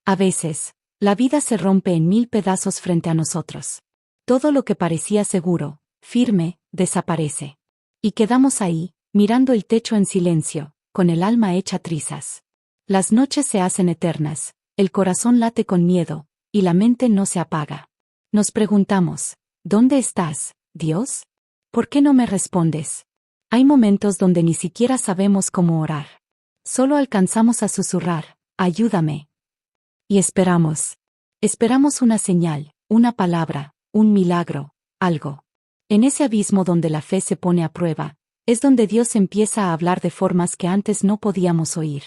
A veces, la vida se rompe en mil pedazos frente a nosotros. Todo lo que parecía seguro, firme, desaparece. Y quedamos ahí, mirando el techo en silencio, con el alma hecha trizas. Las noches se hacen eternas, el corazón late con miedo, y la mente no se apaga. Nos preguntamos, ¿dónde estás, Dios? ¿Por qué no me respondes? Hay momentos donde ni siquiera sabemos cómo orar. Solo alcanzamos a susurrar, ayúdame. Y esperamos. Esperamos una señal, una palabra, un milagro, algo. En ese abismo donde la fe se pone a prueba, es donde Dios empieza a hablar de formas que antes no podíamos oír.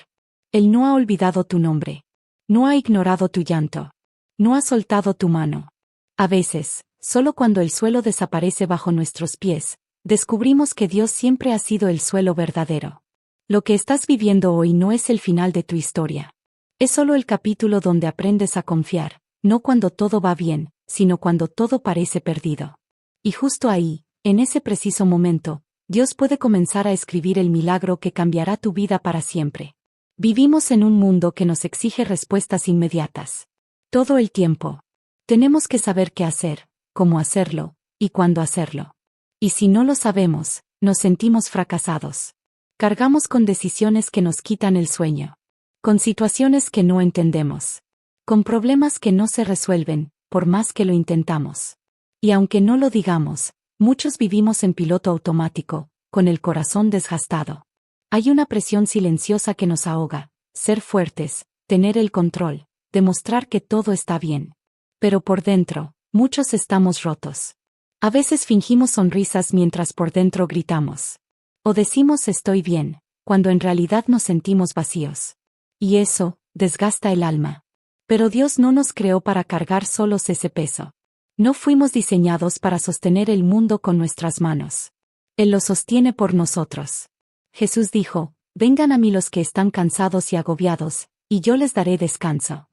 Él no ha olvidado tu nombre. No ha ignorado tu llanto. No ha soltado tu mano. A veces, solo cuando el suelo desaparece bajo nuestros pies, descubrimos que Dios siempre ha sido el suelo verdadero. Lo que estás viviendo hoy no es el final de tu historia. Es solo el capítulo donde aprendes a confiar, no cuando todo va bien, sino cuando todo parece perdido. Y justo ahí, en ese preciso momento, Dios puede comenzar a escribir el milagro que cambiará tu vida para siempre. Vivimos en un mundo que nos exige respuestas inmediatas. Todo el tiempo. Tenemos que saber qué hacer, cómo hacerlo, y cuándo hacerlo. Y si no lo sabemos, nos sentimos fracasados. Cargamos con decisiones que nos quitan el sueño. Con situaciones que no entendemos. Con problemas que no se resuelven, por más que lo intentamos. Y aunque no lo digamos, muchos vivimos en piloto automático, con el corazón desgastado. Hay una presión silenciosa que nos ahoga, ser fuertes, tener el control, demostrar que todo está bien. Pero por dentro, muchos estamos rotos. A veces fingimos sonrisas mientras por dentro gritamos. O decimos estoy bien, cuando en realidad nos sentimos vacíos. Y eso, desgasta el alma. Pero Dios no nos creó para cargar solos ese peso. No fuimos diseñados para sostener el mundo con nuestras manos. Él lo sostiene por nosotros. Jesús dijo, vengan a mí los que están cansados y agobiados, y yo les daré descanso.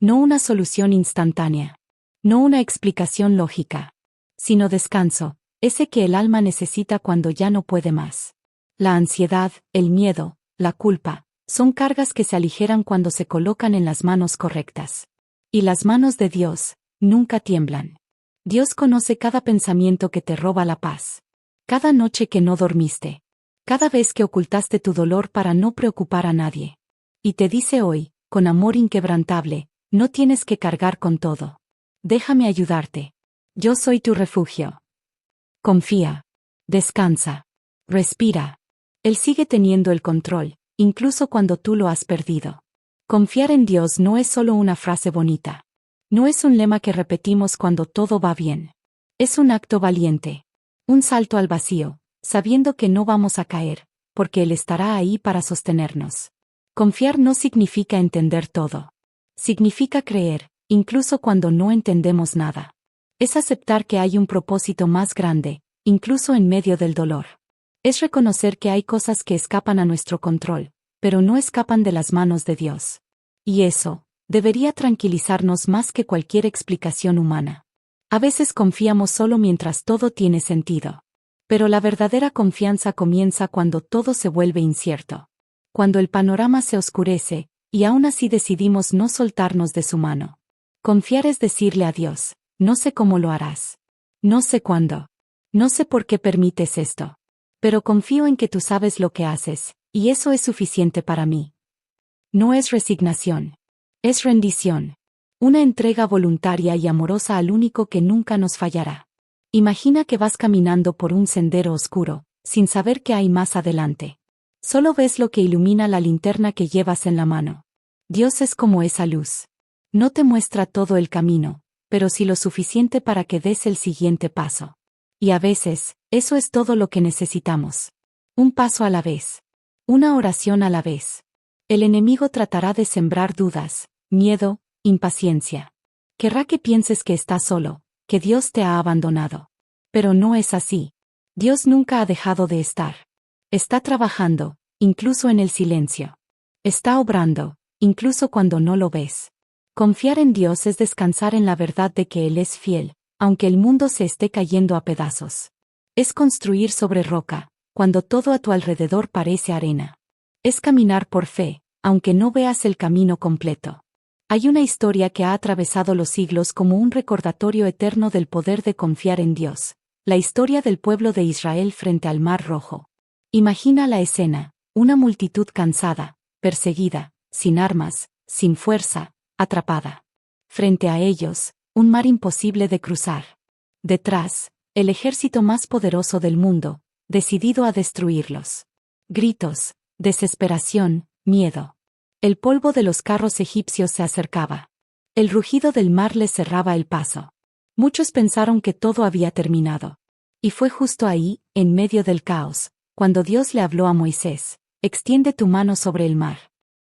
No una solución instantánea. No una explicación lógica. Sino descanso, ese que el alma necesita cuando ya no puede más. La ansiedad, el miedo, la culpa, son cargas que se aligeran cuando se colocan en las manos correctas. Y las manos de Dios nunca tiemblan. Dios conoce cada pensamiento que te roba la paz. Cada noche que no dormiste. Cada vez que ocultaste tu dolor para no preocupar a nadie. Y te dice hoy, con amor inquebrantable, no tienes que cargar con todo. Déjame ayudarte. Yo soy tu refugio. Confía. Descansa. Respira. Él sigue teniendo el control, incluso cuando tú lo has perdido. Confiar en Dios no es solo una frase bonita. No es un lema que repetimos cuando todo va bien. Es un acto valiente. Un salto al vacío, sabiendo que no vamos a caer, porque Él estará ahí para sostenernos. Confiar no significa entender todo. Significa creer, incluso cuando no entendemos nada. Es aceptar que hay un propósito más grande, incluso en medio del dolor. Es reconocer que hay cosas que escapan a nuestro control, pero no escapan de las manos de Dios. Y eso debería tranquilizarnos más que cualquier explicación humana. A veces confiamos solo mientras todo tiene sentido. Pero la verdadera confianza comienza cuando todo se vuelve incierto. Cuando el panorama se oscurece, y aún así decidimos no soltarnos de su mano. Confiar es decirle a Dios, no sé cómo lo harás. No sé cuándo. No sé por qué permites esto. Pero confío en que tú sabes lo que haces, y eso es suficiente para mí. No es resignación. Es rendición. Una entrega voluntaria y amorosa al único que nunca nos fallará. Imagina que vas caminando por un sendero oscuro, sin saber qué hay más adelante. Solo ves lo que ilumina la linterna que llevas en la mano. Dios es como esa luz. No te muestra todo el camino, pero sí lo suficiente para que des el siguiente paso. Y a veces, eso es todo lo que necesitamos. Un paso a la vez. Una oración a la vez. El enemigo tratará de sembrar dudas, miedo, impaciencia. Querrá que pienses que estás solo, que Dios te ha abandonado. Pero no es así. Dios nunca ha dejado de estar. Está trabajando, incluso en el silencio. Está obrando, incluso cuando no lo ves. Confiar en Dios es descansar en la verdad de que Él es fiel, aunque el mundo se esté cayendo a pedazos. Es construir sobre roca, cuando todo a tu alrededor parece arena. Es caminar por fe, aunque no veas el camino completo. Hay una historia que ha atravesado los siglos como un recordatorio eterno del poder de confiar en Dios. La historia del pueblo de Israel frente al Mar Rojo. Imagina la escena, una multitud cansada, perseguida, sin armas, sin fuerza, atrapada. Frente a ellos, un mar imposible de cruzar. Detrás, el ejército más poderoso del mundo, decidido a destruirlos. Gritos, desesperación, miedo. El polvo de los carros egipcios se acercaba. El rugido del mar les cerraba el paso. Muchos pensaron que todo había terminado. Y fue justo ahí, en medio del caos, cuando Dios le habló a Moisés: extiende tu mano sobre el mar.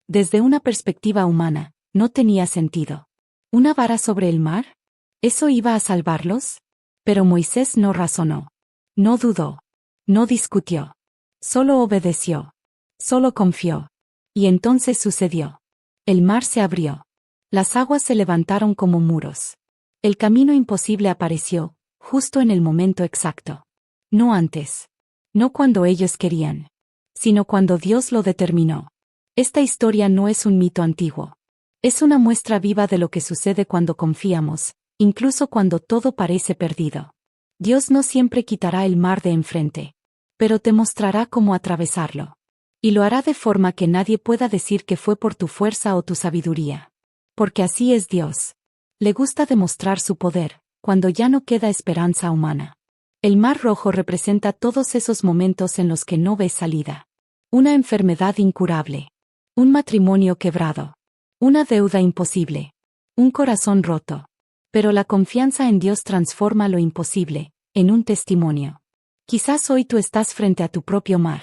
Desde una perspectiva humana, no tenía sentido. ¿Una vara sobre el mar? ¿Eso iba a salvarlos? Pero Moisés no razonó. No dudó. No discutió. Solo obedeció. Solo confió. Y entonces sucedió. El mar se abrió. Las aguas se levantaron como muros. El camino imposible apareció, justo en el momento exacto. No antes. No cuando ellos querían. Sino cuando Dios lo determinó. Esta historia no es un mito antiguo. Es una muestra viva de lo que sucede cuando confiamos, incluso cuando todo parece perdido. Dios no siempre quitará el mar de enfrente. Pero te mostrará cómo atravesarlo. Y lo hará de forma que nadie pueda decir que fue por tu fuerza o tu sabiduría. Porque así es Dios. Le gusta demostrar su poder, cuando ya no queda esperanza humana. El Mar Rojo representa todos esos momentos en los que no ves salida. Una enfermedad incurable. Un matrimonio quebrado. Una deuda imposible. Un corazón roto. Pero la confianza en Dios transforma lo imposible, en un testimonio. Quizás hoy tú estás frente a tu propio mar.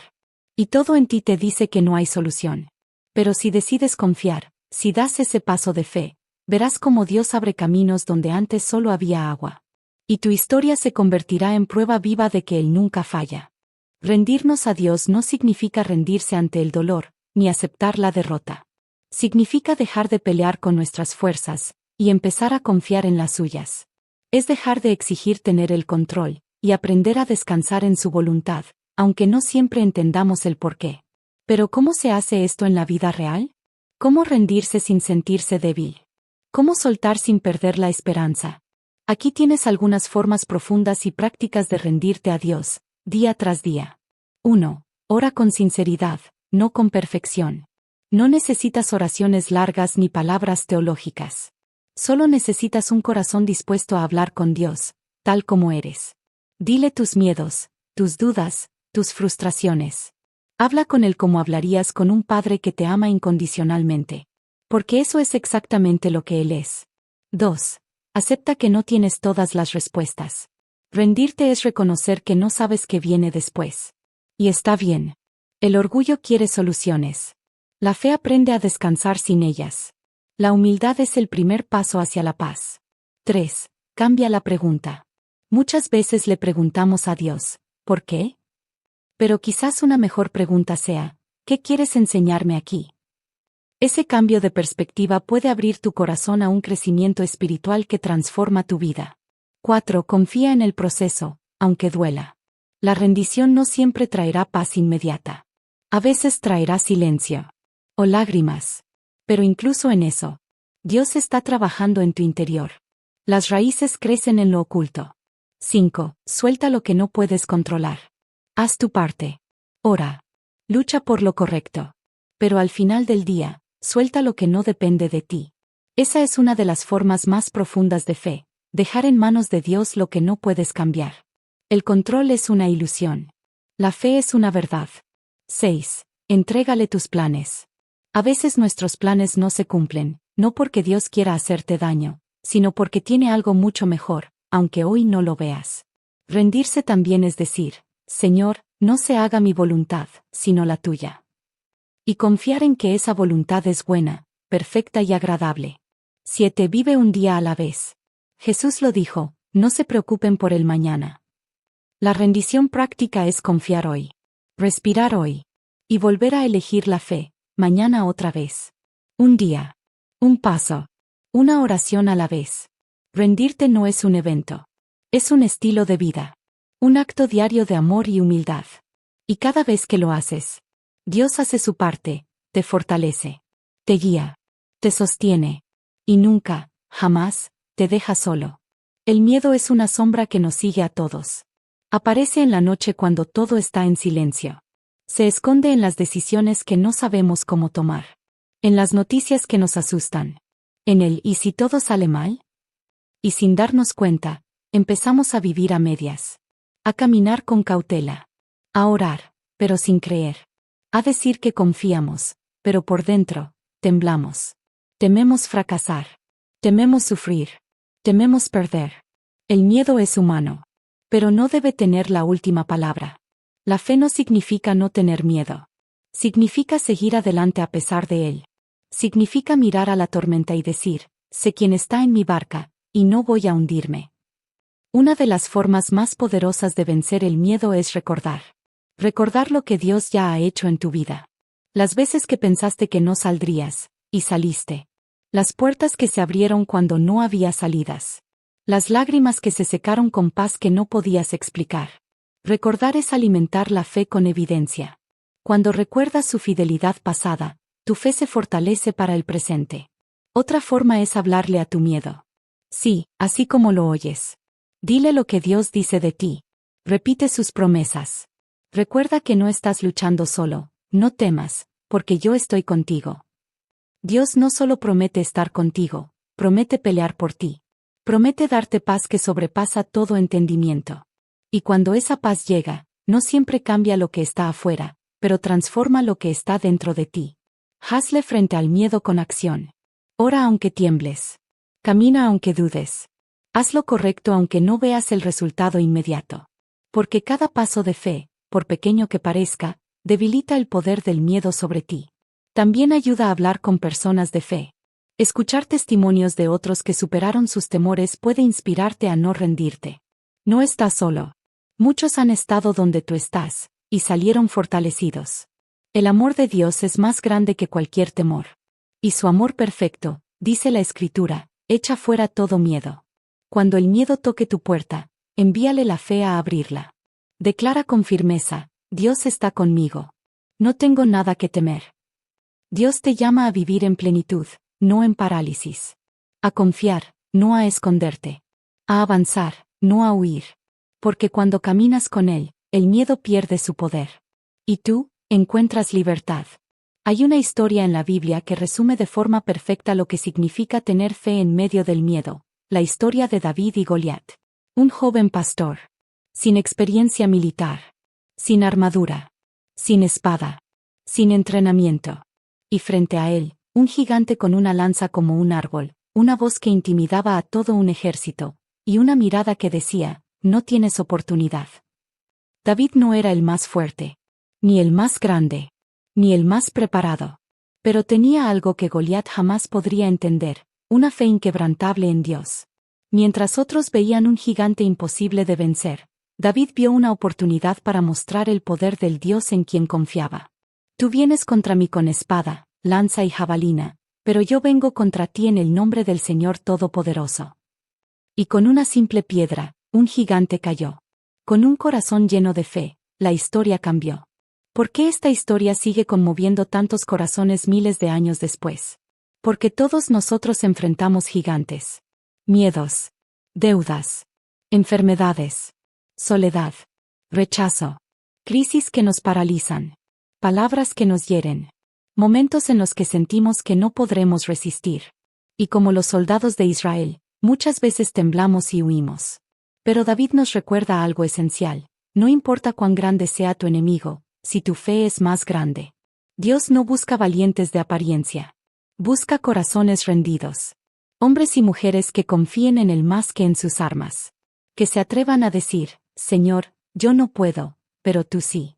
Y todo en ti te dice que no hay solución. Pero si decides confiar, si das ese paso de fe, verás cómo Dios abre caminos donde antes solo había agua. Y tu historia se convertirá en prueba viva de que Él nunca falla. Rendirnos a Dios no significa rendirse ante el dolor, ni aceptar la derrota. Significa dejar de pelear con nuestras fuerzas, y empezar a confiar en las suyas. Es dejar de exigir tener el control, y aprender a descansar en su voluntad, aunque no siempre entendamos el porqué. Pero ¿cómo se hace esto en la vida real? ¿Cómo rendirse sin sentirse débil? ¿Cómo soltar sin perder la esperanza? Aquí tienes algunas formas profundas y prácticas de rendirte a Dios, día tras día. 1. Ora con sinceridad, no con perfección. No necesitas oraciones largas ni palabras teológicas. Solo necesitas un corazón dispuesto a hablar con Dios, tal como eres. Dile tus miedos, tus dudas, tus frustraciones. Habla con Él como hablarías con un padre que te ama incondicionalmente. Porque eso es exactamente lo que Él es. 2. Acepta que no tienes todas las respuestas. Rendirte es reconocer que no sabes qué viene después. Y está bien. El orgullo quiere soluciones. La fe aprende a descansar sin ellas. La humildad es el primer paso hacia la paz. 3. Cambia la pregunta. Muchas veces le preguntamos a Dios, ¿por qué? Pero quizás una mejor pregunta sea, ¿qué quieres enseñarme aquí? Ese cambio de perspectiva puede abrir tu corazón a un crecimiento espiritual que transforma tu vida. 4. Confía en el proceso, aunque duela. La rendición no siempre traerá paz inmediata. A veces traerá silencio. O lágrimas. Pero incluso en eso, Dios está trabajando en tu interior. Las raíces crecen en lo oculto. 5. Suelta lo que no puedes controlar. Haz tu parte. Ora. Lucha por lo correcto. Pero al final del día, suelta lo que no depende de ti. Esa es una de las formas más profundas de fe, dejar en manos de Dios lo que no puedes cambiar. El control es una ilusión. La fe es una verdad. 6. Entrégale tus planes. A veces nuestros planes no se cumplen, no porque Dios quiera hacerte daño, sino porque tiene algo mucho mejor, aunque hoy no lo veas. Rendirse también es decir, Señor, no se haga mi voluntad, sino la tuya. Y confiar en que esa voluntad es buena, perfecta y agradable. 7. Vive un día a la vez. Jesús lo dijo, no se preocupen por el mañana. La rendición práctica es confiar hoy. Respirar hoy. Y volver a elegir la fe, mañana otra vez. Un día. Un paso. Una oración a la vez. Rendirte no es un evento. Es un estilo de vida. Un acto diario de amor y humildad. Y cada vez que lo haces, Dios hace su parte, te fortalece, te guía, te sostiene. Y nunca, jamás, te deja solo. El miedo es una sombra que nos sigue a todos. Aparece en la noche cuando todo está en silencio. Se esconde en las decisiones que no sabemos cómo tomar. En las noticias que nos asustan. En el ¿y si todo sale mal? Y sin darnos cuenta, empezamos a vivir a medias. A caminar con cautela. A orar, pero sin creer. A decir que confiamos, pero por dentro, temblamos. Tememos fracasar. Tememos sufrir. Tememos perder. El miedo es humano. Pero no debe tener la última palabra. La fe no significa no tener miedo. Significa seguir adelante a pesar de él. Significa mirar a la tormenta y decir, sé quién está en mi barca, y no voy a hundirme. Una de las formas más poderosas de vencer el miedo es recordar. Recordar lo que Dios ya ha hecho en tu vida. Las veces que pensaste que no saldrías, y saliste. Las puertas que se abrieron cuando no había salidas. Las lágrimas que se secaron con paz que no podías explicar. Recordar es alimentar la fe con evidencia. Cuando recuerdas su fidelidad pasada, tu fe se fortalece para el presente. Otra forma es hablarle a tu miedo. Sí, así como lo oyes. Dile lo que Dios dice de ti. Repite sus promesas. Recuerda que no estás luchando solo, no temas, porque yo estoy contigo. Dios no solo promete estar contigo, promete pelear por ti. Promete darte paz que sobrepasa todo entendimiento. Y cuando esa paz llega, no siempre cambia lo que está afuera, pero transforma lo que está dentro de ti. Hazle frente al miedo con acción. Ora aunque tiembles. Camina aunque dudes. Haz lo correcto aunque no veas el resultado inmediato. Porque cada paso de fe, por pequeño que parezca, debilita el poder del miedo sobre ti. También ayuda a hablar con personas de fe. Escuchar testimonios de otros que superaron sus temores puede inspirarte a no rendirte. No estás solo. Muchos han estado donde tú estás, y salieron fortalecidos. El amor de Dios es más grande que cualquier temor. Y su amor perfecto, dice la Escritura, echa fuera todo miedo. Cuando el miedo toque tu puerta, envíale la fe a abrirla. Declara con firmeza, Dios está conmigo. No tengo nada que temer. Dios te llama a vivir en plenitud, no en parálisis. A confiar, no a esconderte. A avanzar, no a huir. Porque cuando caminas con Él, el miedo pierde su poder. Y tú, encuentras libertad. Hay una historia en la Biblia que resume de forma perfecta lo que significa tener fe en medio del miedo, la historia de David y Goliat. Un joven pastor. Sin experiencia militar. Sin armadura. Sin espada. Sin entrenamiento. Y frente a él, un gigante con una lanza como un árbol, una voz que intimidaba a todo un ejército, y una mirada que decía, no tienes oportunidad. David no era el más fuerte, ni el más grande, ni el más preparado. Pero tenía algo que Goliat jamás podría entender, una fe inquebrantable en Dios. Mientras otros veían un gigante imposible de vencer, David vio una oportunidad para mostrar el poder del Dios en quien confiaba. Tú vienes contra mí con espada, lanza y jabalina, pero yo vengo contra ti en el nombre del Señor Todopoderoso. Y con una simple piedra, un gigante cayó. Con un corazón lleno de fe, la historia cambió. ¿Por qué esta historia sigue conmoviendo tantos corazones miles de años después? Porque todos nosotros enfrentamos gigantes. Miedos. Deudas. Enfermedades. Soledad. Rechazo. Crisis que nos paralizan. Palabras que nos hieren. Momentos en los que sentimos que no podremos resistir. Y como los soldados de Israel, muchas veces temblamos y huimos. Pero David nos recuerda algo esencial. No importa cuán grande sea tu enemigo, si tu fe es más grande. Dios no busca valientes de apariencia. Busca corazones rendidos. Hombres y mujeres que confíen en Él más que en sus armas. Que se atrevan a decir, Señor, yo no puedo, pero tú sí.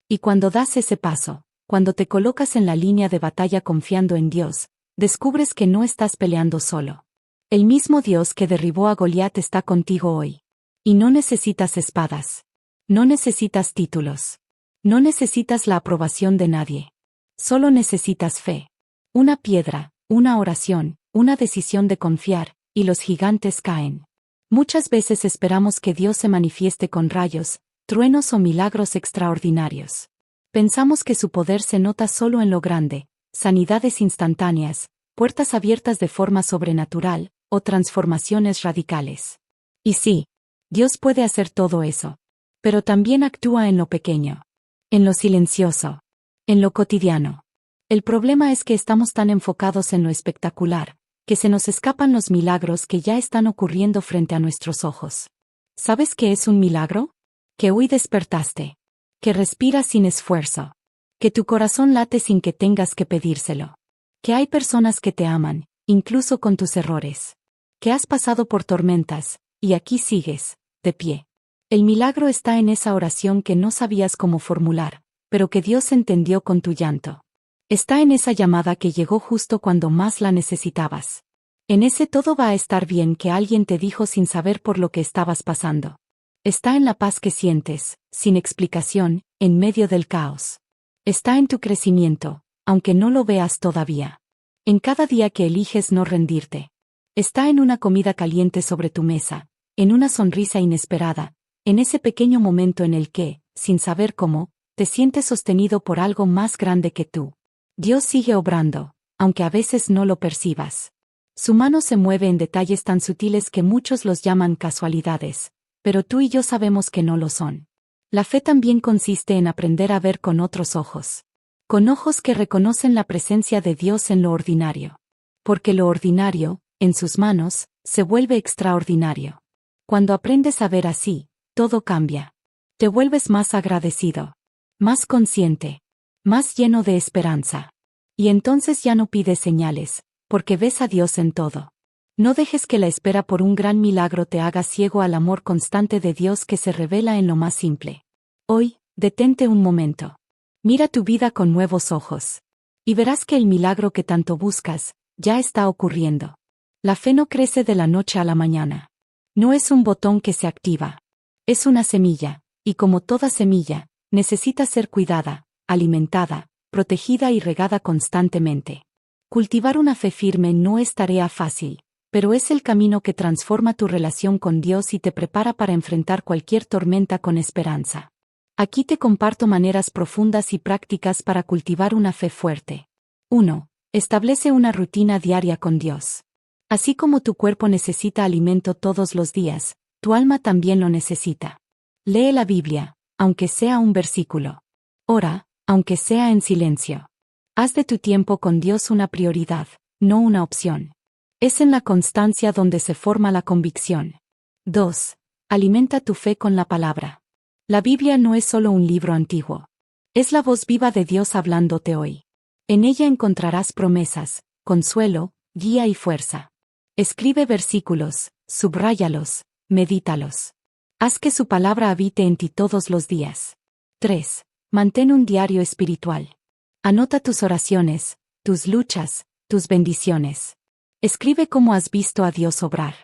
Y cuando das ese paso, cuando te colocas en la línea de batalla confiando en Dios, descubres que no estás peleando solo. El mismo Dios que derribó a Goliat está contigo hoy. Y no necesitas espadas. No necesitas títulos. No necesitas la aprobación de nadie. Solo necesitas fe. Una piedra, una oración, una decisión de confiar, y los gigantes caen. Muchas veces esperamos que Dios se manifieste con rayos, truenos o milagros extraordinarios. Pensamos que su poder se nota solo en lo grande, sanidades instantáneas, puertas abiertas de forma sobrenatural, o transformaciones radicales. Y sí, Dios puede hacer todo eso. Pero también actúa en lo pequeño, en lo silencioso, en lo cotidiano. El problema es que estamos tan enfocados en lo espectacular, que se nos escapan los milagros que ya están ocurriendo frente a nuestros ojos. ¿Sabes qué es un milagro? Que hoy despertaste. Que respiras sin esfuerzo. Que tu corazón late sin que tengas que pedírselo. Que hay personas que te aman, incluso con tus errores. Que has pasado por tormentas, y aquí sigues, de pie. El milagro está en esa oración que no sabías cómo formular, pero que Dios entendió con tu llanto. Está en esa llamada que llegó justo cuando más la necesitabas. En ese todo va a estar bien que alguien te dijo sin saber por lo que estabas pasando. Está en la paz que sientes, sin explicación, en medio del caos. Está en tu crecimiento, aunque no lo veas todavía. En cada día que eliges no rendirte. Está en una comida caliente sobre tu mesa, en una sonrisa inesperada, en ese pequeño momento en el que, sin saber cómo, te sientes sostenido por algo más grande que tú. Dios sigue obrando, aunque a veces no lo percibas. Su mano se mueve en detalles tan sutiles que muchos los llaman casualidades, pero tú y yo sabemos que no lo son. La fe también consiste en aprender a ver con otros ojos. Con ojos que reconocen la presencia de Dios en lo ordinario. Porque lo ordinario, en sus manos, se vuelve extraordinario. Cuando aprendes a ver así, todo cambia. Te vuelves más agradecido, más consciente, más lleno de esperanza. Y entonces ya no pides señales, porque ves a Dios en todo. No dejes que la espera por un gran milagro te haga ciego al amor constante de Dios que se revela en lo más simple. Hoy, detente un momento. Mira tu vida con nuevos ojos. Y verás que el milagro que tanto buscas, ya está ocurriendo. La fe no crece de la noche a la mañana. No es un botón que se activa. Es una semilla, y como toda semilla, necesita ser cuidada, alimentada, protegida y regada constantemente. Cultivar una fe firme no es tarea fácil, pero es el camino que transforma tu relación con Dios y te prepara para enfrentar cualquier tormenta con esperanza. Aquí te comparto maneras profundas y prácticas para cultivar una fe fuerte. 1. Establece una rutina diaria con Dios. Así como tu cuerpo necesita alimento todos los días, tu alma también lo necesita. Lee la Biblia, aunque sea un versículo. Ora, aunque sea en silencio. Haz de tu tiempo con Dios una prioridad, no una opción. Es en la constancia donde se forma la convicción. 2. Alimenta tu fe con la palabra. La Biblia no es solo un libro antiguo. Es la voz viva de Dios hablándote hoy. En ella encontrarás promesas, consuelo, guía y fuerza. Escribe versículos, subráyalos, medítalos. Haz que su palabra habite en ti todos los días. 3. Mantén un diario espiritual. Anota tus oraciones, tus luchas, tus bendiciones. Escribe cómo has visto a Dios obrar.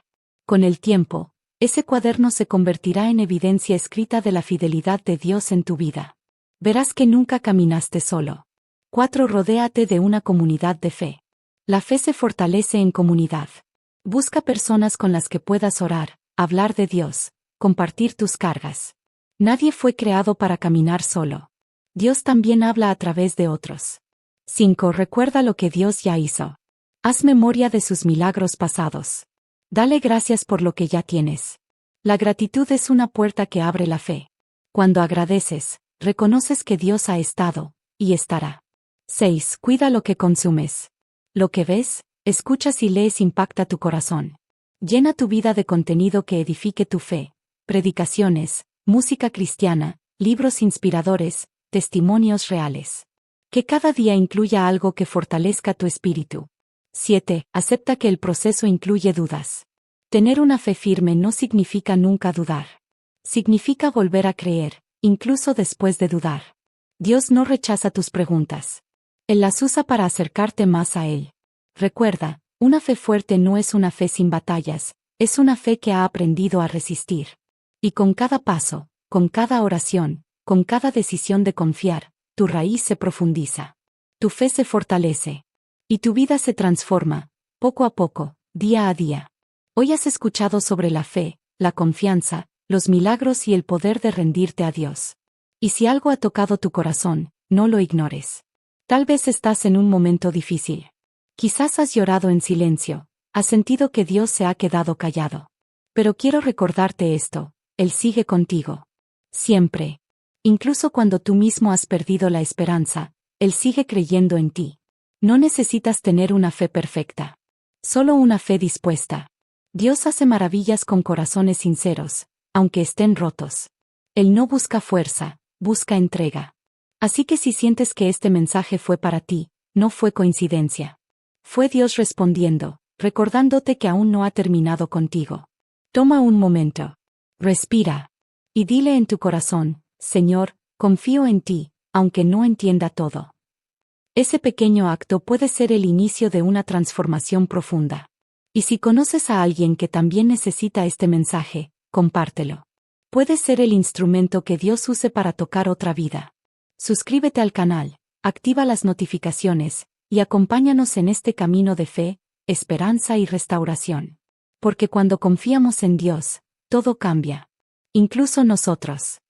Con el tiempo, ese cuaderno se convertirá en evidencia escrita de la fidelidad de Dios en tu vida. Verás que nunca caminaste solo. 4. Rodéate de una comunidad de fe. La fe se fortalece en comunidad. Busca personas con las que puedas orar, hablar de Dios, compartir tus cargas. Nadie fue creado para caminar solo. Dios también habla a través de otros. 5. Recuerda lo que Dios ya hizo. Haz memoria de sus milagros pasados. Dale gracias por lo que ya tienes. La gratitud es una puerta que abre la fe. Cuando agradeces, reconoces que Dios ha estado, y estará. 6. Cuida lo que consumes. Lo que ves, escuchas y lees impacta tu corazón. Llena tu vida de contenido que edifique tu fe. Predicaciones, música cristiana, libros inspiradores, testimonios reales. Que cada día incluya algo que fortalezca tu espíritu. 7. Acepta que el proceso incluye dudas. Tener una fe firme no significa nunca dudar. Significa volver a creer, incluso después de dudar. Dios no rechaza tus preguntas. Él las usa para acercarte más a Él. Recuerda, una fe fuerte no es una fe sin batallas, es una fe que ha aprendido a resistir. Y con cada paso, con cada oración, con cada decisión de confiar, tu raíz se profundiza. Tu fe se fortalece. Y tu vida se transforma, poco a poco, día a día. Hoy has escuchado sobre la fe, la confianza, los milagros y el poder de rendirte a Dios. Y si algo ha tocado tu corazón, no lo ignores. Tal vez estás en un momento difícil. Quizás has llorado en silencio, has sentido que Dios se ha quedado callado. Pero quiero recordarte esto, Él sigue contigo. Siempre. Incluso cuando tú mismo has perdido la esperanza, Él sigue creyendo en ti. No necesitas tener una fe perfecta. Solo una fe dispuesta. Dios hace maravillas con corazones sinceros, aunque estén rotos. Él no busca fuerza, busca entrega. Así que si sientes que este mensaje fue para ti, no fue coincidencia. Fue Dios respondiendo, recordándote que aún no ha terminado contigo. Toma un momento. Respira. Y dile en tu corazón, Señor, confío en ti, aunque no entienda todo. Ese pequeño acto puede ser el inicio de una transformación profunda. Y si conoces a alguien que también necesita este mensaje, compártelo. Puede ser el instrumento que Dios use para tocar otra vida. Suscríbete al canal, activa las notificaciones, y acompáñanos en este camino de fe, esperanza y restauración. Porque cuando confiamos en Dios, todo cambia. Incluso nosotros.